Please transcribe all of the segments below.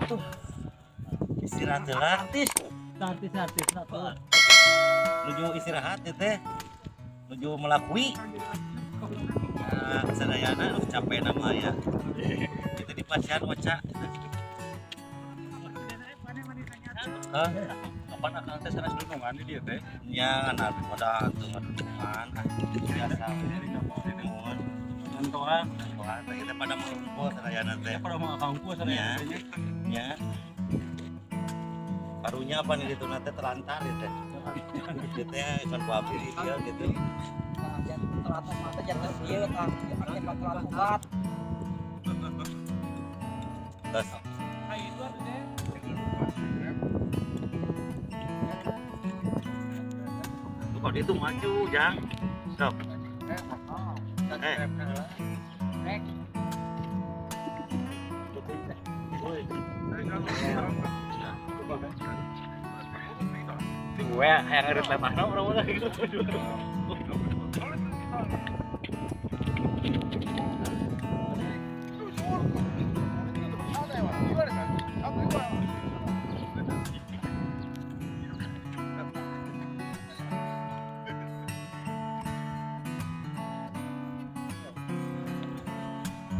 Tuh, istirahat heula artis. Artis tuh. Nuju istirahat ya teh. Nuju melakui. Nah, sadayana capek nama ya. Itu di pasien oca. Hah? Kapan akan tes sanes dunungan di dieu teh? Ya anak pada tuh ngadungan. Biasa nuhun. Nontonan. Wah, kita pada melumpur sadayana teh. Pada mau akangku Ya. sadaya. Ya. Karunya apa nih itu nanti terlantar ya teh. Gitu ya, ikan babi dia gitu. Teratas mata jangan dia kan. Pakai bakalan obat. Terus tuh kalau dia tuh maju, Jang. Stop. Gue yang ngerit lemahna urang mah gitu.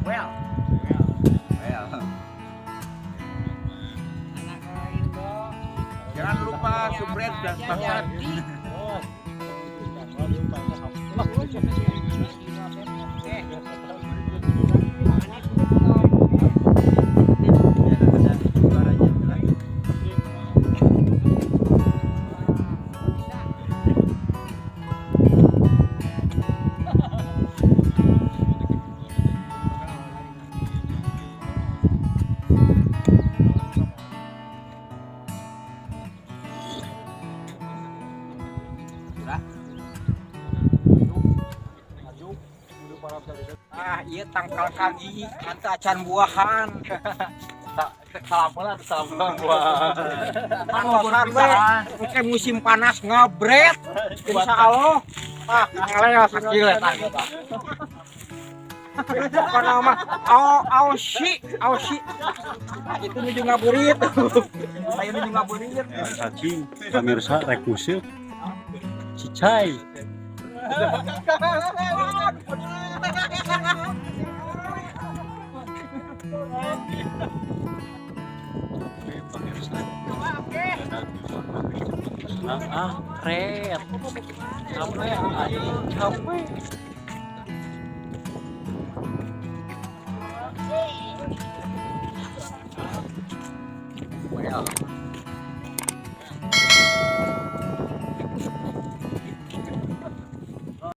Well. Jangan lupa subscribe dan subscribe. Ah, iya tangkal kaki, nanti acan buahan. Salam buat Panosan we, kayak musim panas ngabret. Insya Allah. Ah, ngeleos sakil eta. Apa nama? Ausi. Itu nuju ngaburit. Saya nuju ngaburit. cacing pemirsa rek kuseup cicai red capek anjing capek Well.